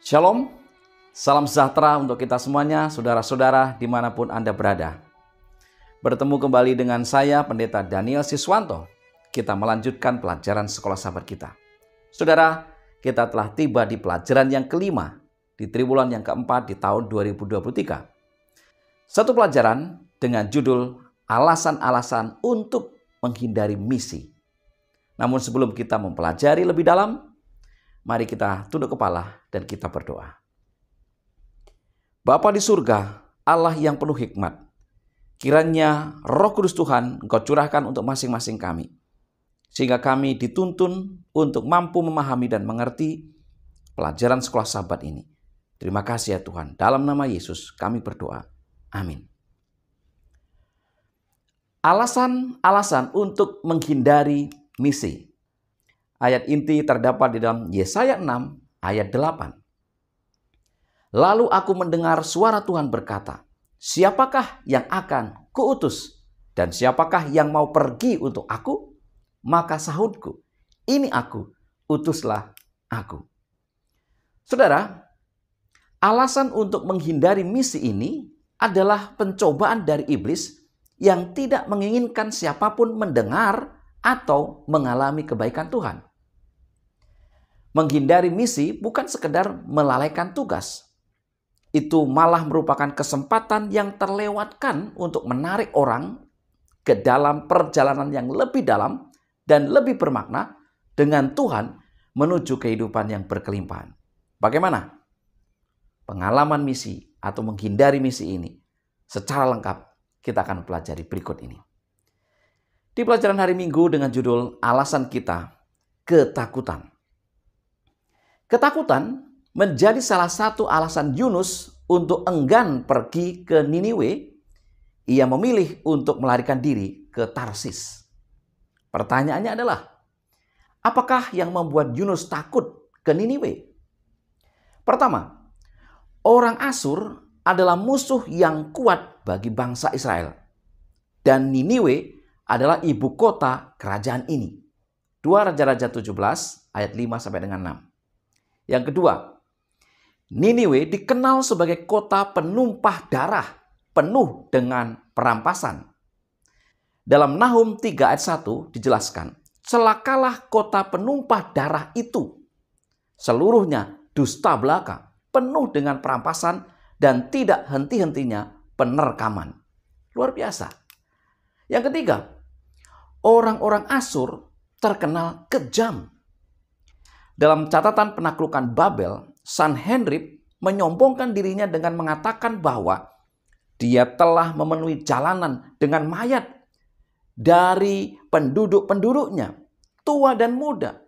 Shalom, salam sejahtera untuk kita semuanya, saudara-saudara dimanapun Anda berada. Bertemu kembali dengan saya, Pendeta Daniel Siswanto. Kita melanjutkan pelajaran sekolah sahabat kita. Saudara, kita telah tiba di pelajaran yang kelima, di triwulan yang keempat di tahun 2023. Satu pelajaran dengan judul alasan-alasan untuk menghindari misi. Namun sebelum kita mempelajari lebih dalam, mari kita tunduk kepala dan kita berdoa. Bapa di surga, Allah yang penuh hikmat, kiranya Roh Kudus Tuhan Engkau curahkan untuk masing-masing kami, sehingga kami dituntun untuk mampu memahami dan mengerti pelajaran sekolah sahabat ini. Terima kasih ya Tuhan, dalam nama Yesus kami berdoa. Amin. Alasan-alasan untuk menghindari misi. Ayat inti terdapat di dalam Yesaya 6 ayat 8. Lalu aku mendengar suara Tuhan berkata, siapakah yang akan kuutus? Dan siapakah yang mau pergi untuk aku? Maka sahutku, ini aku, utuslah aku. Saudara, alasan untuk menghindari misi ini adalah pencobaan dari iblis yang tidak menginginkan siapapun mendengar atau mengalami kebaikan Tuhan. Menghindari misi bukan sekedar melalaikan tugas. Itu malah merupakan kesempatan yang terlewatkan untuk menarik orang ke dalam perjalanan yang lebih dalam dan lebih bermakna dengan Tuhan menuju kehidupan yang berkelimpahan. Bagaimana pengalaman misi atau menghindari misi ini? Secara lengkap kita akan pelajari berikut ini. Di pelajaran hari Minggu dengan judul alasan kita, ketakutan. Ketakutan menjadi salah satu alasan Yunus untuk enggan pergi ke Niniwe. Ia memilih untuk melarikan diri ke Tarsis. Pertanyaannya adalah, apakah yang membuat Yunus takut ke Niniwe? Pertama, orang Asyur adalah musuh yang kuat bagi bangsa Israel. Dan Niniwe adalah ibu kota kerajaan ini. 2 Raja-Raja 17 ayat 5 sampai dengan 6. Yang kedua, Niniwe dikenal sebagai kota penumpah darah, penuh dengan perampasan. Dalam Nahum 3 ayat 1 dijelaskan, celakalah kota penumpah darah itu. Seluruhnya dusta belaka, penuh dengan perampasan dan tidak henti-hentinya penerkaman. Luar biasa. Yang ketiga, orang-orang Asyur terkenal kejam. Dalam catatan penaklukan Babel, Sanherib menyombongkan dirinya dengan mengatakan bahwa dia telah memenuhi jalanan dengan mayat dari penduduk-penduduknya, tua dan muda.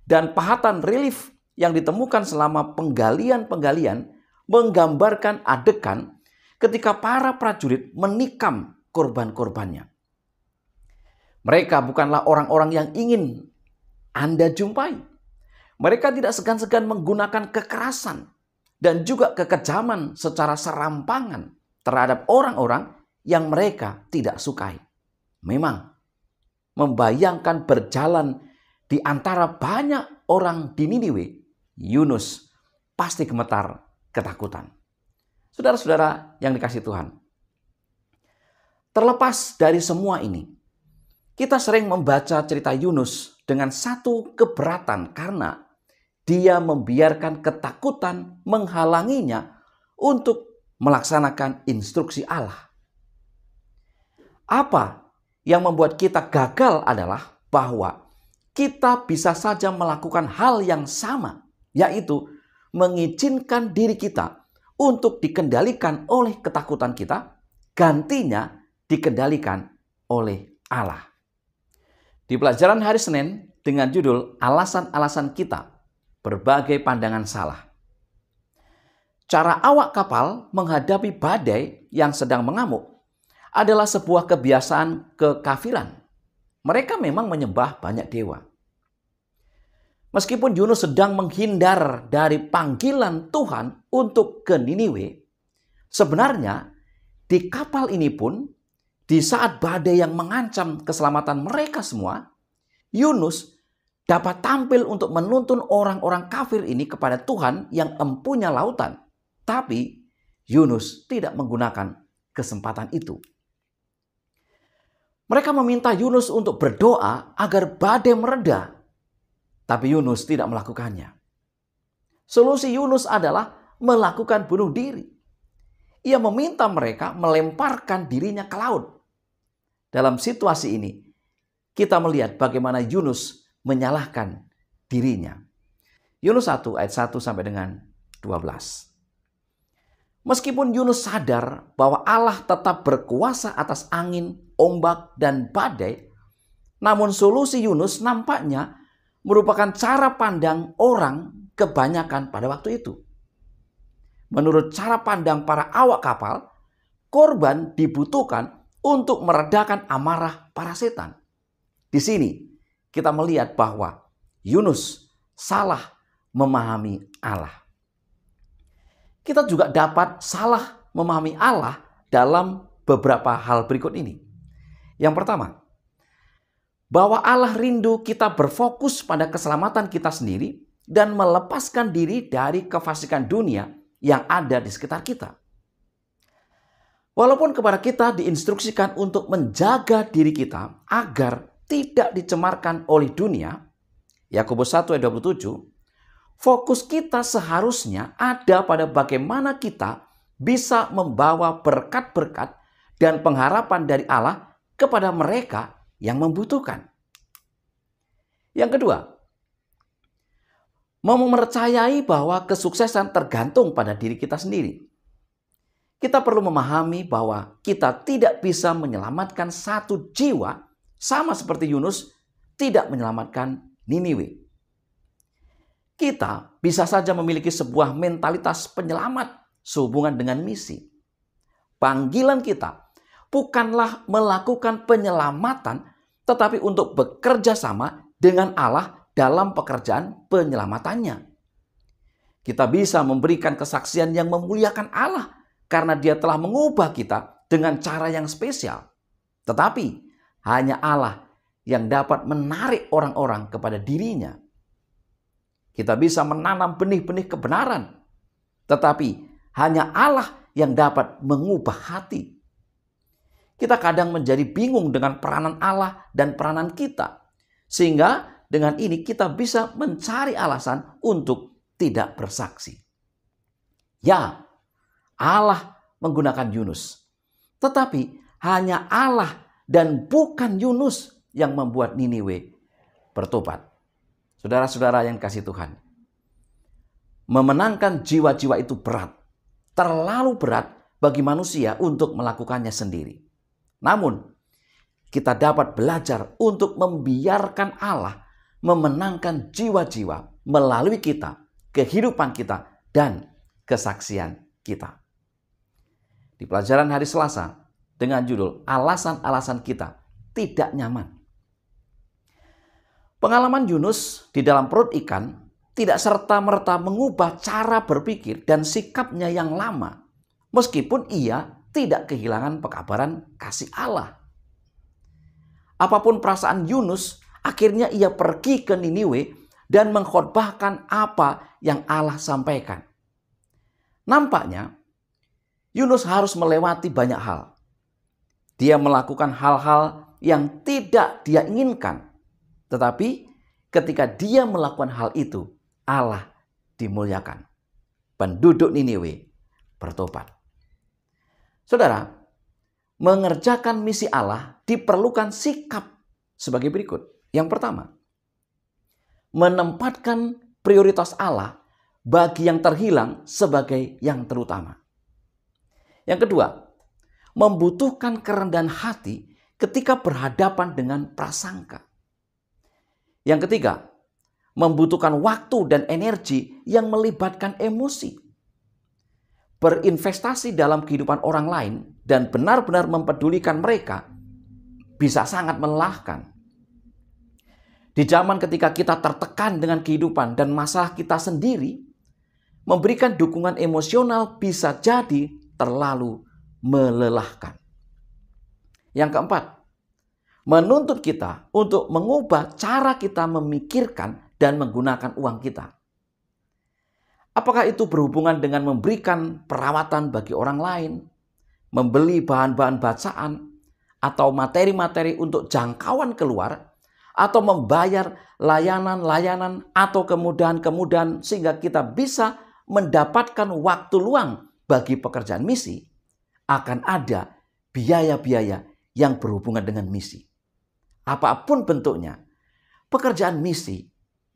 Dan pahatan relief yang ditemukan selama penggalian-penggalian menggambarkan adegan ketika para prajurit menikam korban-korbannya. Mereka bukanlah orang-orang yang ingin Anda jumpai. Mereka tidak segan-segan menggunakan kekerasan dan juga kekejaman secara serampangan terhadap orang-orang yang mereka tidak sukai. Memang, membayangkan berjalan di antara banyak orang di Niniwe, Yunus pasti gemetar ketakutan. Saudara-saudara yang dikasihi Tuhan, terlepas dari semua ini, kita sering membaca cerita Yunus dengan satu keberatan karena dia membiarkan ketakutan menghalanginya untuk melaksanakan instruksi Allah. Apa yang membuat kita gagal adalah bahwa kita bisa saja melakukan hal yang sama, yaitu mengizinkan diri kita untuk dikendalikan oleh ketakutan kita, gantinya dikendalikan oleh Allah. Di pelajaran hari Senin dengan judul alasan-alasan kita, berbagai pandangan salah. Cara awak kapal menghadapi badai yang sedang mengamuk adalah sebuah kebiasaan kekafiran. Mereka memang menyembah banyak dewa. Meskipun Yunus sedang menghindar dari panggilan Tuhan untuk ke Niniwe, sebenarnya di kapal ini pun, di saat badai yang mengancam keselamatan mereka semua, Yunus dapat tampil untuk menuntun orang-orang kafir ini kepada Tuhan yang empunya lautan. Tapi Yunus tidak menggunakan kesempatan itu. Mereka meminta Yunus untuk berdoa agar badai mereda. Tapi Yunus tidak melakukannya. Solusi Yunus adalah melakukan bunuh diri. Ia meminta mereka melemparkan dirinya ke laut. Dalam situasi ini, kita melihat bagaimana Yunus menyalahkan dirinya. Yunus 1 ayat 1 sampai dengan 12. Meskipun Yunus sadar bahwa Allah tetap berkuasa atas angin, ombak, dan badai, namun solusi Yunus nampaknya merupakan cara pandang orang kebanyakan pada waktu itu. Menurut cara pandang para awak kapal, korban dibutuhkan untuk meredakan amarah para setan. Di sini kita melihat bahwa Yunus salah memahami Allah. Kita juga dapat salah memahami Allah dalam beberapa hal berikut ini. Yang pertama, bahwa Allah rindu kita berfokus pada keselamatan kita sendiri dan melepaskan diri dari kefasikan dunia yang ada di sekitar kita. Walaupun kepada kita diinstruksikan untuk menjaga diri kita agar tidak dicemarkan oleh dunia, Yakobus 1 ayat 27, fokus kita seharusnya ada pada bagaimana kita bisa membawa berkat-berkat dan pengharapan dari Allah kepada mereka yang membutuhkan. Yang kedua, mempercayai bahwa kesuksesan tergantung pada diri kita sendiri. Kita perlu memahami bahwa kita tidak bisa menyelamatkan satu jiwa sama seperti Yunus tidak menyelamatkan Niniwe. Kita bisa saja memiliki sebuah mentalitas penyelamat sehubungan dengan misi. Panggilan kita bukanlah melakukan penyelamatan, tetapi untuk bekerja sama dengan Allah dalam pekerjaan penyelamatannya. Kita bisa memberikan kesaksian yang memuliakan Allah karena Dia telah mengubah kita dengan cara yang spesial. Tetapi hanya Allah yang dapat menarik orang-orang kepada dirinya. Kita bisa menanam benih-benih kebenaran, tetapi hanya Allah yang dapat mengubah hati. Kita kadang menjadi bingung dengan peranan Allah dan peranan kita, sehingga dengan ini kita bisa mencari alasan untuk tidak bersaksi. Ya, Allah menggunakan Yunus, tetapi hanya Allah dan bukan Yunus yang membuat Niniwe bertobat. Saudara-saudara yang kasih Tuhan, memenangkan jiwa-jiwa itu berat, terlalu berat bagi manusia untuk melakukannya sendiri. Namun, kita dapat belajar untuk membiarkan Allah memenangkan jiwa-jiwa melalui kita, kehidupan kita, dan kesaksian kita. Di pelajaran hari Selasa dengan judul Alasan-alasan kita tidak nyaman. Pengalaman Yunus di dalam perut ikan tidak serta-merta mengubah cara berpikir dan sikapnya yang lama, meskipun ia tidak kehilangan pekabaran kasih Allah. Apapun perasaan Yunus, akhirnya ia pergi ke Niniwe dan mengkhotbahkan apa yang Allah sampaikan. Nampaknya Yunus harus melewati banyak hal. Dia melakukan hal-hal yang tidak dia inginkan. Tetapi ketika dia melakukan hal itu, Allah dimuliakan. Penduduk Niniwe bertobat. Saudara, mengerjakan misi Allah diperlukan sikap sebagai berikut. Yang pertama, menempatkan prioritas Allah bagi yang terhilang sebagai yang terutama. Yang kedua, membutuhkan kerendahan hati ketika berhadapan dengan prasangka. Yang ketiga, membutuhkan waktu dan energi yang melibatkan emosi. Berinvestasi dalam kehidupan orang lain dan benar-benar mempedulikan mereka bisa sangat melelahkan. Di zaman ketika kita tertekan dengan kehidupan dan masalah kita sendiri, memberikan dukungan emosional bisa jadi terlalu melelahkan. Yang keempat, menuntut kita untuk mengubah cara kita memikirkan dan menggunakan uang kita. Apakah itu berhubungan dengan memberikan perawatan bagi orang lain, membeli bahan-bahan bacaan, atau materi-materi untuk jangkauan keluar, atau membayar layanan-layanan atau kemudahan-kemudahan sehingga kita bisa mendapatkan waktu luang bagi pekerjaan misi, akan ada biaya-biaya yang berhubungan dengan misi. Apapun bentuknya, pekerjaan misi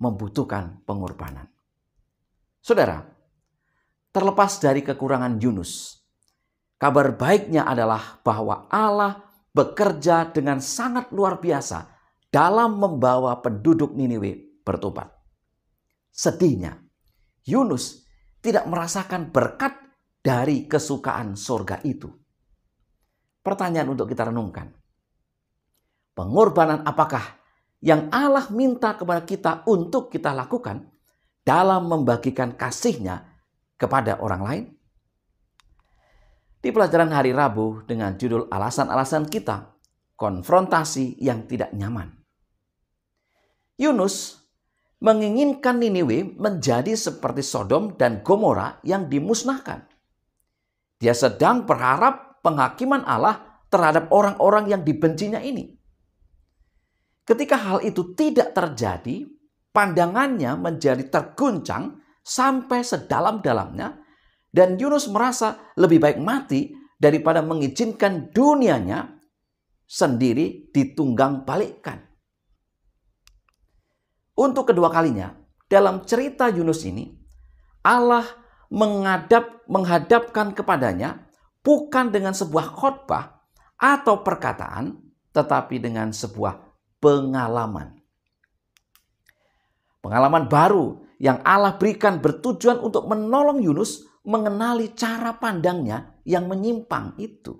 membutuhkan pengorbanan. Saudara, terlepas dari kekurangan Yunus, kabar baiknya adalah bahwa Allah bekerja dengan sangat luar biasa dalam membawa penduduk Niniwe bertobat. Sedihnya, Yunus tidak merasakan berkat dari kesukaan sorga itu. Pertanyaan untuk kita renungkan. Pengorbanan apakah yang Allah minta kepada kita untuk kita lakukan dalam membagikan kasih-Nya kepada orang lain? Di pelajaran hari Rabu dengan judul alasan-alasan kita, konfrontasi yang tidak nyaman. Yunus menginginkan Niniwe menjadi seperti Sodom dan Gomora yang dimusnahkan. Dia sedang berharap penghakiman Allah terhadap orang-orang yang dibencinya ini. Ketika hal itu tidak terjadi, pandangannya menjadi terguncang sampai sedalam-dalamnya, dan Yunus merasa lebih baik mati daripada mengizinkan dunianya sendiri ditunggang balikkan. Untuk kedua kalinya, dalam cerita Yunus ini, Allah menghadapkan kepadanya bukan dengan sebuah khotbah atau perkataan, tetapi dengan sebuah pengalaman. Pengalaman baru yang Allah berikan bertujuan untuk menolong Yunus mengenali cara pandangnya yang menyimpang itu.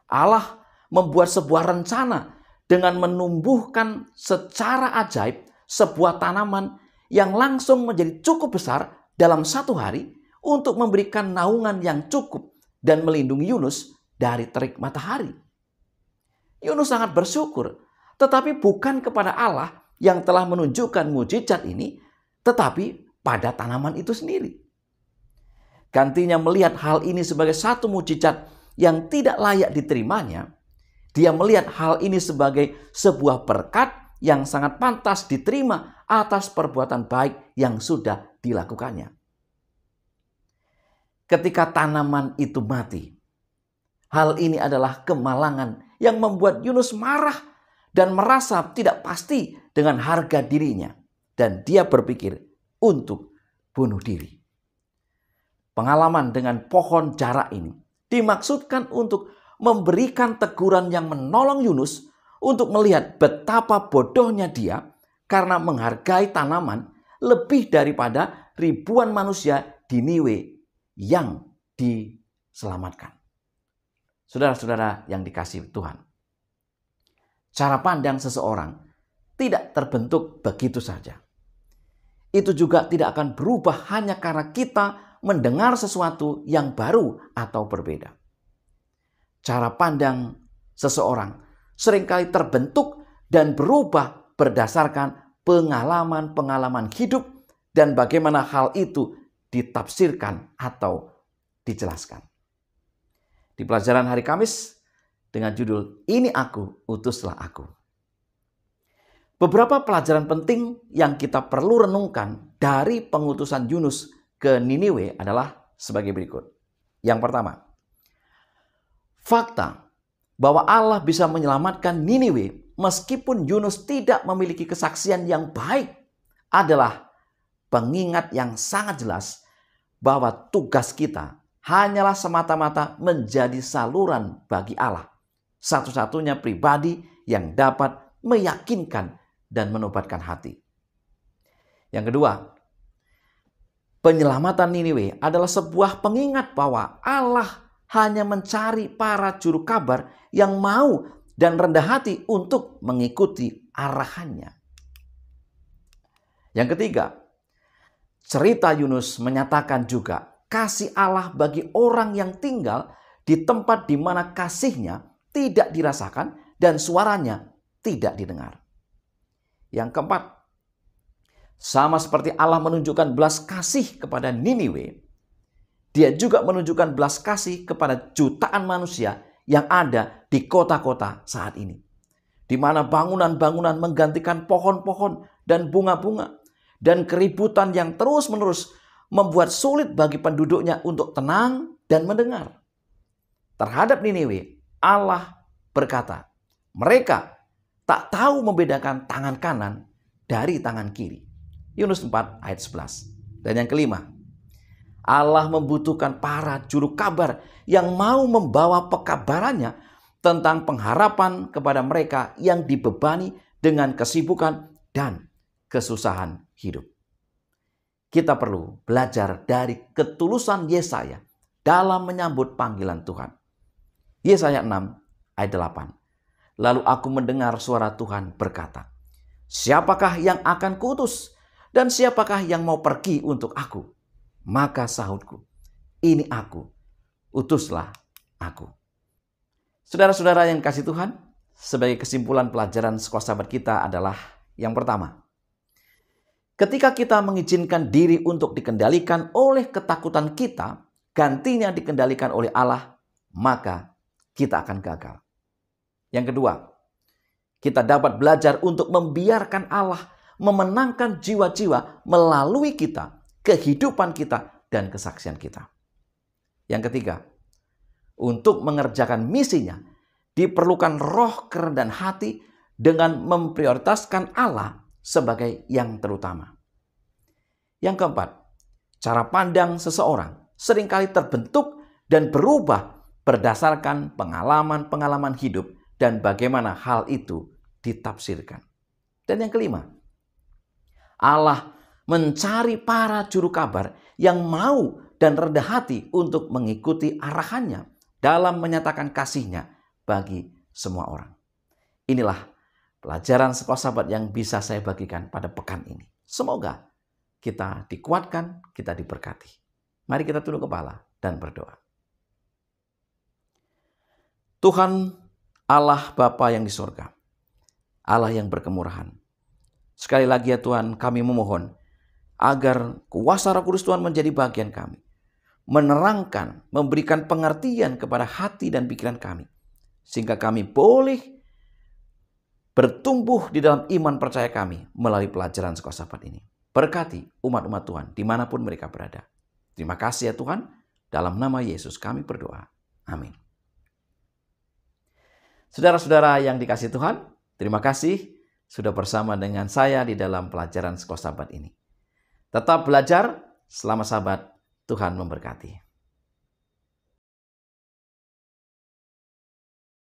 Allah membuat sebuah rencana dengan menumbuhkan secara ajaib sebuah tanaman yang langsung menjadi cukup besar dalam satu hari untuk memberikan naungan yang cukup dan melindungi Yunus dari terik matahari. Yunus sangat bersyukur, tetapi bukan kepada Allah yang telah menunjukkan mujizat ini, tetapi pada tanaman itu sendiri. Gantinya melihat hal ini sebagai satu mujizat yang tidak layak diterimanya, dia melihat hal ini sebagai sebuah berkat yang sangat pantas diterima atas perbuatan baik yang sudah dilakukannya. Ketika tanaman itu mati, hal ini adalah kemalangan yang membuat Yunus marah dan merasa tidak pasti dengan harga dirinya, dan dia berpikir untuk bunuh diri. Pengalaman dengan pohon jara ini dimaksudkan untuk memberikan teguran yang menolong Yunus untuk melihat betapa bodohnya dia karena menghargai tanaman lebih daripada ribuan manusia di Niniwe yang diselamatkan. Saudara-saudara yang dikasihi Tuhan, cara pandang seseorang tidak terbentuk begitu saja. Itu juga tidak akan berubah hanya karena kita mendengar sesuatu yang baru atau berbeda. Cara pandang seseorang seringkali terbentuk dan berubah berdasarkan pengalaman-pengalaman hidup dan bagaimana hal itu ditafsirkan atau dijelaskan. Di pelajaran hari Kamis dengan judul "Ini Aku, Utuslah Aku", beberapa pelajaran penting yang kita perlu renungkan dari pengutusan Yunus ke Niniwe adalah sebagai berikut. Yang pertama, fakta bahwa Allah bisa menyelamatkan Niniwe meskipun Yunus tidak memiliki kesaksian yang baik adalah pengingat yang sangat jelas bahwa tugas kita hanyalah semata-mata menjadi saluran bagi Allah, satu-satunya pribadi yang dapat meyakinkan dan menobatkan hati. Yang kedua, penyelamatan Niniwe adalah sebuah pengingat bahwa Allah hanya mencari para juru kabar yang mau dan rendah hati untuk mengikuti arahannya. Yang ketiga, cerita Yunus menyatakan juga kasih Allah bagi orang yang tinggal di tempat di mana kasihnya tidak dirasakan dan suaranya tidak didengar. Yang keempat, sama seperti Allah menunjukkan belas kasih kepada Niniwe, Dia juga menunjukkan belas kasih kepada jutaan manusia yang ada di kota-kota saat ini, di mana bangunan-bangunan menggantikan pohon-pohon dan bunga-bunga, dan keributan yang terus-menerus membuat sulit bagi penduduknya untuk tenang dan mendengar. Terhadap Niniwe, Allah berkata, mereka tak tahu membedakan tangan kanan dari tangan kiri. Yunus 4 ayat 11. Dan yang kelima, Allah membutuhkan para juru kabar yang mau membawa pekabarannya tentang pengharapan kepada mereka yang dibebani dengan kesibukan dan kesusahan hidup. Kita perlu belajar dari ketulusan Yesaya dalam menyambut panggilan Tuhan. Yesaya 6 ayat 8. Lalu aku mendengar suara Tuhan berkata, siapakah yang akan kuutus dan siapakah yang mau pergi untuk aku? Maka sahutku, ini aku, utuslah aku. Saudara-saudara yang kasih Tuhan, sebagai kesimpulan pelajaran sekolah sahabat kita adalah yang pertama. Ketika kita mengizinkan diri untuk dikendalikan oleh ketakutan kita, gantinya dikendalikan oleh Allah, maka kita akan gagal. Yang kedua, kita dapat belajar untuk membiarkan Allah memenangkan jiwa-jiwa melalui kita, kehidupan kita, dan kesaksian kita. Yang ketiga, untuk mengerjakan misinya, diperlukan roh kerendahan hati dengan memprioritaskan Allah sebagai yang terutama. Yang keempat, cara pandang seseorang seringkali terbentuk dan berubah berdasarkan pengalaman-pengalaman hidup dan bagaimana hal itu ditafsirkan. Dan yang kelima, Allah mencari para juru kabar yang mau dan rendah hati untuk mengikuti arahannya dalam menyatakan kasihnya bagi semua orang. Inilah pelajaran sekolah sahabat yang bisa saya bagikan pada pekan ini. Semoga kita dikuatkan, kita diberkati. Mari kita tunduk kepala dan berdoa. Tuhan Allah Bapa yang di surga, Allah yang berkemurahan, sekali lagi ya Tuhan, kami memohon agar kuasa Roh Kudus Tuhan menjadi bagian kami, menerangkan, memberikan pengertian kepada hati dan pikiran kami, sehingga kami boleh bertumbuh di dalam iman percaya kami melalui pelajaran sekolah sahabat ini. Berkati umat-umat Tuhan dimanapun mereka berada. Terima kasih ya Tuhan, dalam nama Yesus kami berdoa. Amin. Saudara-saudara yang dikasihi Tuhan, terima kasih sudah bersama dengan saya di dalam pelajaran sekolah sahabat ini. Tetap belajar, selamat sahabat, Tuhan memberkati.